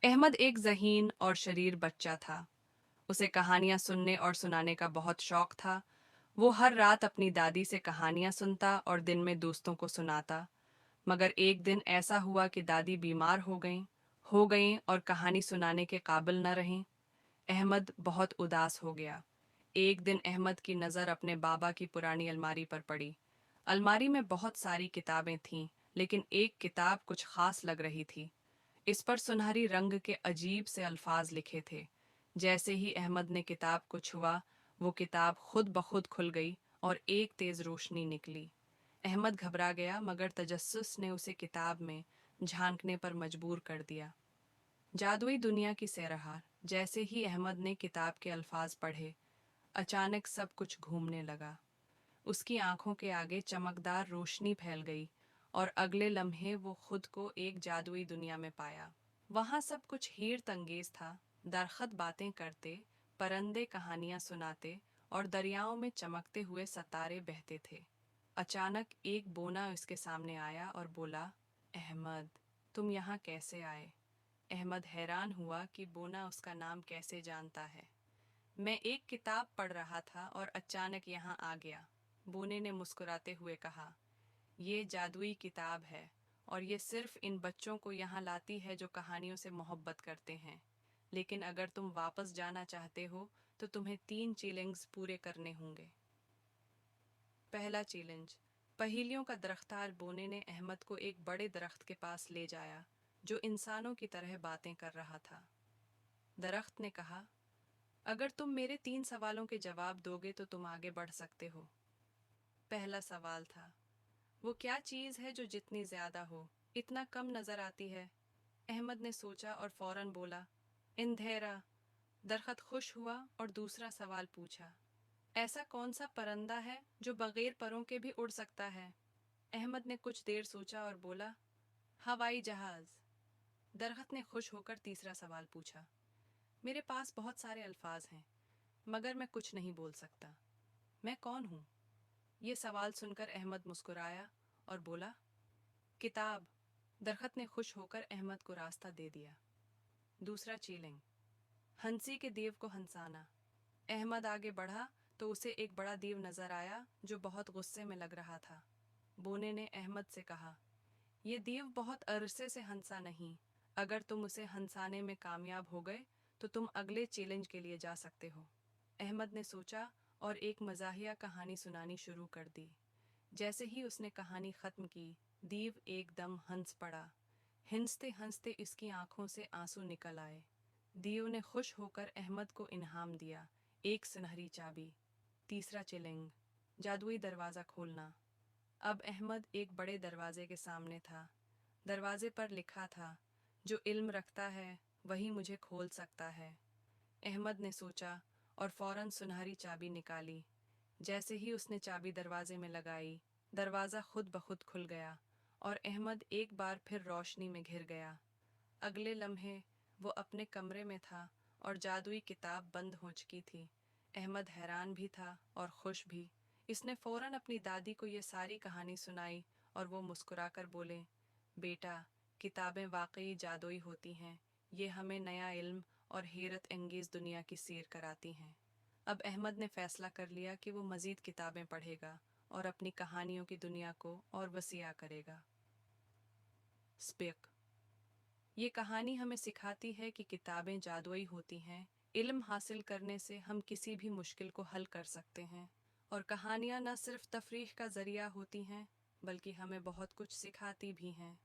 अहमद एक ज़हीन और शरीर बच्चा था। उसे कहानियां सुनने और सुनाने का बहुत शौक था। वो हर रात अपनी दादी से कहानियां सुनता और दिन में दोस्तों को सुनाता। मगर एक दिन ऐसा हुआ कि दादी बीमार हो गईं और कहानी सुनाने के काबिल न रहीं। अहमद बहुत उदास हो गया। एक दिन अहमद की नज़र अपने बाबा की पुरानी अलमारी पर पड़ी। अलमारी में बहुत सारी किताबें थीं, लेकिन एक किताब कुछ खास लग रही थी। इस पर सुनहरी रंग के अजीब से अल्फाज लिखे थे। जैसे ही अहमद ने किताब को छुआ, वो किताब खुद ब खुद खुल गई और एक तेज रोशनी निकली। अहमद घबरा गया, मगर तजस्सुस ने उसे किताब में झांकने पर मजबूर कर दिया। जादुई दुनिया की सैरहार। जैसे ही अहमद ने किताब के अल्फाज पढ़े, अचानक सब कुछ घूमने लगा। उसकी आंखों के आगे चमकदार रोशनी फैल गई और अगले लम्हे वो खुद को एक जादुई दुनिया में पाया। वहां सब कुछ हीर तंगेज था। दरख्त बातें करते, परिंदे कहानियां सुनाते और दरियाओं में चमकते हुए सितारे बहते थे। अचानक एक बोना उसके सामने आया और बोला, अहमद, तुम यहाँ कैसे आए? अहमद हैरान हुआ कि बोना उसका नाम कैसे जानता है। मैं एक किताब पढ़ रहा था और अचानक यहाँ आ गया, बोने ने मुस्कुराते हुए कहा। ये जादुई किताब है और ये सिर्फ इन बच्चों को यहाँ लाती है जो कहानियों से मोहब्बत करते हैं। लेकिन अगर तुम वापस जाना चाहते हो तो तुम्हें 3 चैलेंज पूरे करने होंगे। पहला चैलेंज। पहेलियों का दरख्तार बोने ने अहमद को एक बड़े दरख्त के पास ले जाया, जो इंसानों की तरह बातें कर रहा था। दरख्त ने कहा, अगर तुम मेरे 3 सवालों के जवाब दोगे तो तुम आगे बढ़ सकते हो। पहला सवाल था, वो क्या चीज़ है जो जितनी ज्यादा हो इतना कम नजर आती है? अहमद ने सोचा और फौरन बोला, अंधेरा। दरख्त खुश हुआ और दूसरा सवाल पूछा, ऐसा कौन सा परिंदा है जो बगैर परों के भी उड़ सकता है? अहमद ने कुछ देर सोचा और बोला, हवाई जहाज। दरख्त ने खुश होकर तीसरा सवाल पूछा, मेरे पास बहुत सारे अल्फाज हैं, मगर मैं कुछ नहीं बोल सकता। मैं कौन हूँ? ये सवाल सुनकर अहमद मुस्कुराया और बोला, किताब। दरख्त ने खुश होकर अहमद को रास्ता दे दिया। दूसरा चैलेंज, हंसी के देव को हंसाना। अहमद आगे बढ़ा तो उसे एक बड़ा देव नजर आया जो बहुत गुस्से में लग रहा था। बोने ने अहमद से कहा, ये देव बहुत अरसे से हंसा नहीं। अगर तुम उसे हंसाने में कामयाब हो गए तो तुम अगले चैलेंज के लिए जा सकते हो। अहमद ने सोचा और एक मज़ाहिया कहानी सुनानी शुरू कर दी। जैसे ही उसने कहानी ख़त्म की, दीव एकदम हंस पड़ा। हंसते हंसते इसकी आंखों से आंसू निकल आए। दीव ने खुश होकर अहमद को इनाम दिया, एक सुनहरी चाबी। तीसरा चैलेंज, जादुई दरवाज़ा खोलना। अब अहमद एक बड़े दरवाजे के सामने था। दरवाजे पर लिखा था, जो इल्म रखता है वही मुझे खोल सकता है। अहमद ने सोचा और फौरन सुनहरी चाबी निकाली। जैसे ही उसने चाबी दरवाजे में लगाई, दरवाज़ा खुद ब खुद खुल गया और अहमद एक बार फिर रोशनी में घिर गया। अगले लम्हे वो अपने कमरे में था और जादुई किताब बंद हो चुकी थी। अहमद हैरान भी था और खुश भी। इसने फौरन अपनी दादी को ये सारी कहानी सुनाई और वो मुस्कुराकर बोले, बेटा, किताबें वाकई जादुई होती हैं। ये हमें नया इल्म और हैरत अंगेज़ दुनिया की सैर कराती हैं। अब अहमद ने फैसला कर लिया कि वो मज़ीद किताबें पढ़ेगा और अपनी कहानियों की दुनिया को और वसीआ करेगा। स्पिक। ये कहानी हमें सिखाती है कि किताबें जादुई होती हैं। इल्म हासिल करने से हम किसी भी मुश्किल को हल कर सकते हैं। और कहानियाँ न सिर्फ तफरीह का ज़रिया होती हैं, बल्कि हमें बहुत कुछ सिखाती भी हैं।